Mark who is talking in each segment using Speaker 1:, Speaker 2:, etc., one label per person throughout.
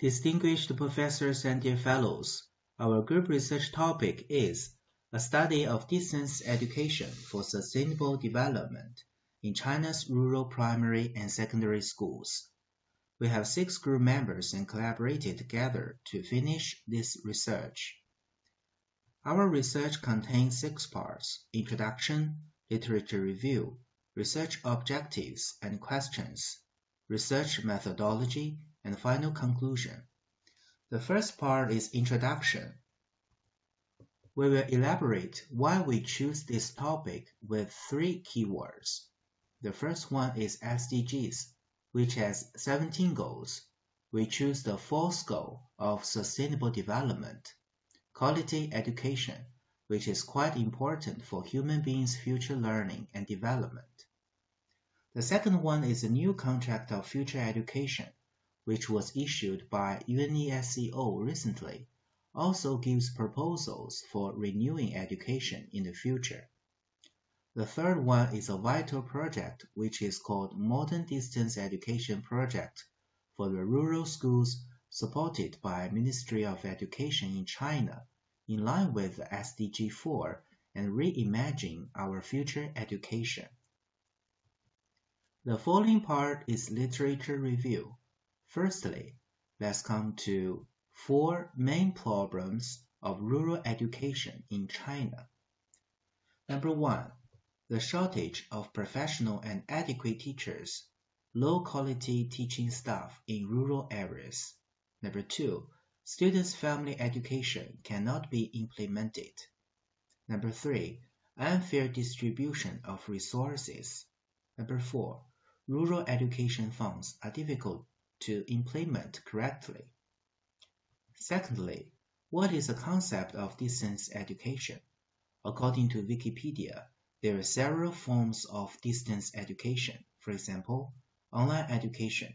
Speaker 1: Distinguished professors and dear fellows, our group research topic is a study of distance education for sustainable development in China's rural primary and secondary schools. We have 6 group members and collaborated together to finish this research. Our research contains 6 parts: introduction, literature review, research objectives and questions, research methodology, and final conclusion. The first part is introduction. We will elaborate why we choose this topic with 3 keywords. The first one is SDGs, which has 17 goals. We choose the 4th goal of sustainable development, quality education, which is quite important for human beings' future learning and development. The second one is a new contract of future education, which was issued by UNESCO recently, also gives proposals for renewing education in the future. The third one is a vital project which is called Modern Distance Education Project for the rural schools supported by Ministry of Education in China in line with SDG 4 and reimagine our future education. The following part is literature review. Firstly, let's come to 4 main problems of rural education in China. Number 1, the shortage of professional and adequate teachers, low quality teaching staff in rural areas. Number 2, students' family education cannot be implemented. Number 3, unfair distribution of resources. Number 4, rural education funds are difficult to implement correctly. Secondly, what is the concept of distance education? According to Wikipedia, there are several forms of distance education, for example, online education,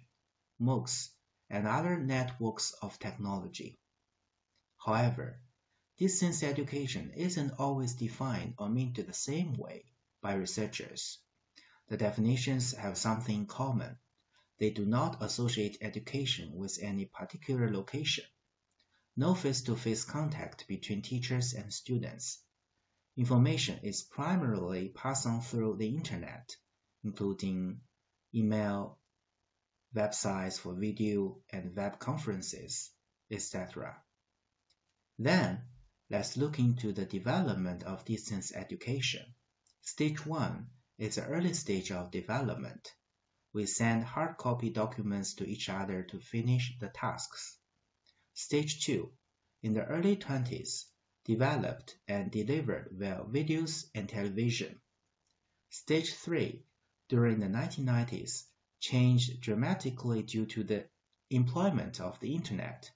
Speaker 1: MOOCs, and other networks of technology. However, distance education isn't always defined or meant the same way by researchers. The definitions have something common. They do not associate education with any particular location. No face-to-face contact between teachers and students. Information is primarily passed on through the internet, including email, websites for video and web conferences, etc. Then, let's look into the development of distance education. Stage 1 is the early stage of development. We send hard copy documents to each other to finish the tasks. Stage 2, in the early 20s, developed and delivered via videos and television. Stage 3, during the 1990s, changed dramatically due to the employment of the internet.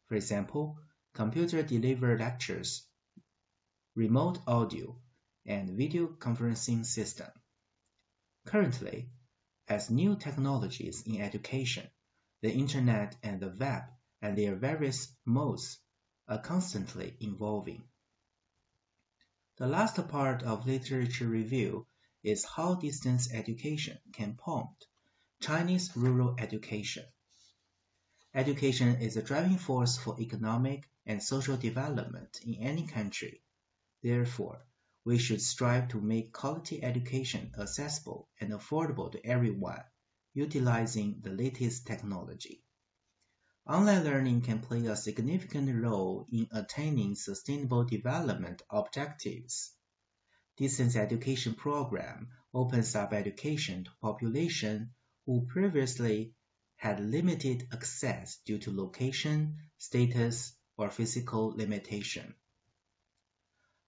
Speaker 1: For example, computer-delivered lectures, remote audio, and video conferencing system. Currently, as new technologies in education, the internet and the web and their various modes are constantly evolving. The last part of literature review is how distance education can prompt Chinese rural education. Education is a driving force for economic and social development in any country. Therefore, we should strive to make quality education accessible and affordable to everyone, utilizing the latest technology. Online learning can play a significant role in attaining sustainable development objectives. Distance education program opens up education to population who previously had limited access due to location, status, or physical limitation.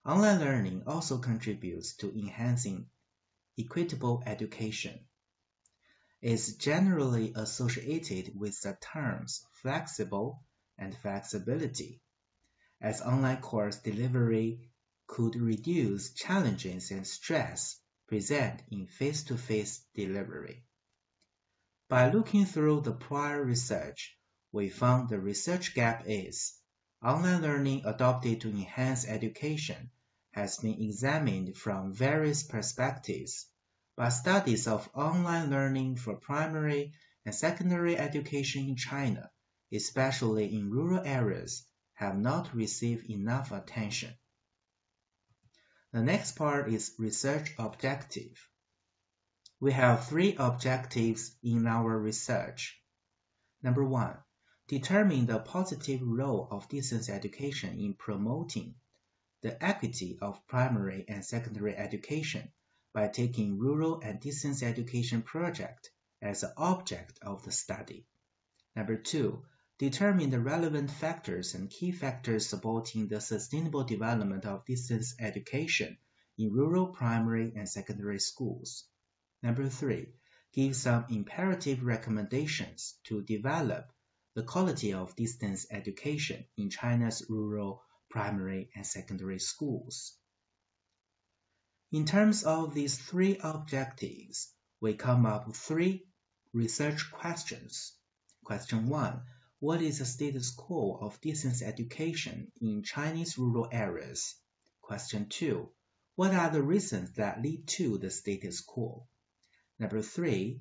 Speaker 1: Online learning also contributes to enhancing equitable education. It is generally associated with the terms flexible and flexibility, as online course delivery could reduce challenges and stress present in face-to-face delivery. By looking through the prior research, we found the research gap is online learning adopted to enhance education has been examined from various perspectives, but studies of online learning for primary and secondary education in China especially in rural areas, have not received enough attention. The next part is research objective. We have 3 objectives in our research. Number 1, determine the positive role of distance education in promoting the equity of primary and secondary education by taking rural and distance education project as an object of the study. Number 2, determine the relevant factors and key factors supporting the sustainable development of distance education in rural primary and secondary schools. Number 3, give some imperative recommendations to develop the quality of distance education in China's rural primary and secondary schools. In terms of these 3 objectives, we come up with 3 research questions. Question 1. What is the status quo of distance education in Chinese rural areas? Question 2. What are the reasons that lead to the status quo? Number 3.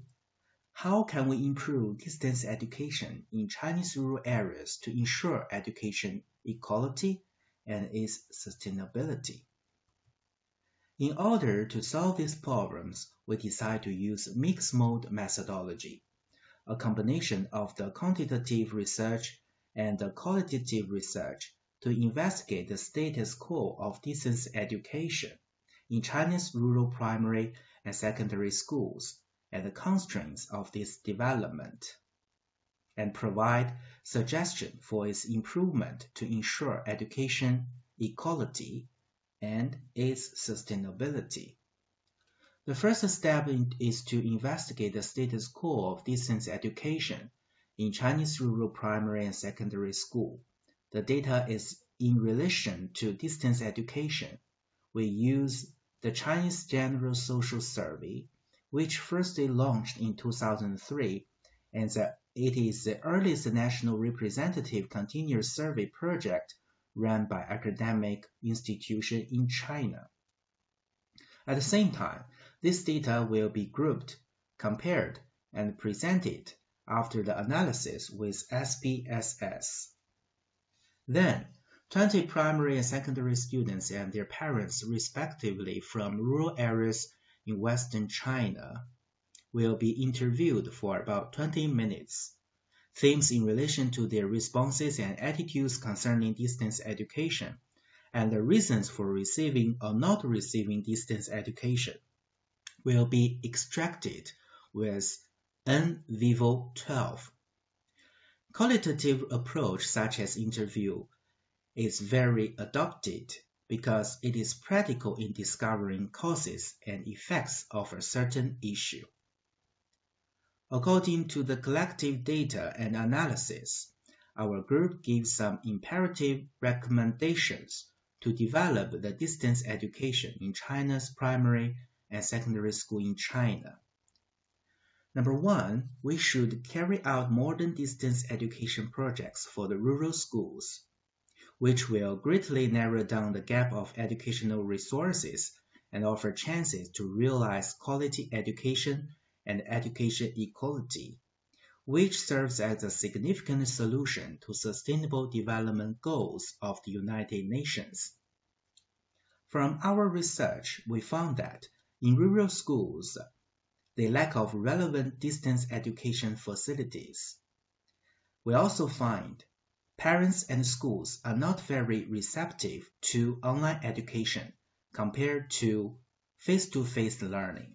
Speaker 1: How can we improve distance education in Chinese rural areas to ensure education equality and its sustainability? In order to solve these problems, we decide to use mixed-mode methodology, a combination of the quantitative research and the qualitative research to investigate the status quo of distance education in China's rural primary and secondary schools and the constraints of this development, and provide suggestions for its improvement to ensure education equality and its sustainability. The first step is to investigate the status quo of distance education in Chinese rural primary and secondary school. The data is in relation to distance education. We use the Chinese General Social Survey, which firstly launched in 2003, and it is the earliest national representative continuous survey project run by academic institutions in China. At the same time, this data will be grouped, compared, and presented after the analysis with SPSS. Then, 20 primary and secondary students and their parents, respectively from rural areas in Western China, will be interviewed for about 20 minutes. Themes in relation to their responses and attitudes concerning distance education, and the reasons for receiving or not receiving distance education, will be extracted with N Vivo 12. Qualitative approach such as interview is very adopted because it is practical in discovering causes and effects of a certain issue. According to the collective data and analysis, our group gives some imperative recommendations to develop the distance education in China's primary and secondary school in China. Number 1, we should carry out modern distance education projects for the rural schools, which will greatly narrow down the gap of educational resources and offer chances to realize quality education and education equality, which serves as a significant solution to sustainable development goals of the United Nations. From our research, we found that in rural schools, the lack of relevant distance education facilities. We also find parents and schools are not very receptive to online education compared to face-to-face learning.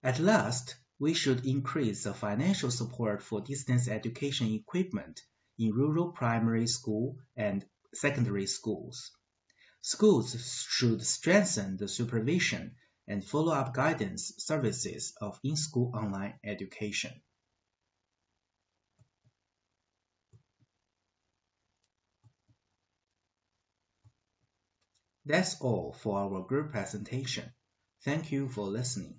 Speaker 1: At last, we should increase the financial support for distance education equipment in rural primary school and secondary schools. Schools should strengthen the supervision and follow-up guidance services of in-school online education. That's all for our group presentation. Thank you for listening.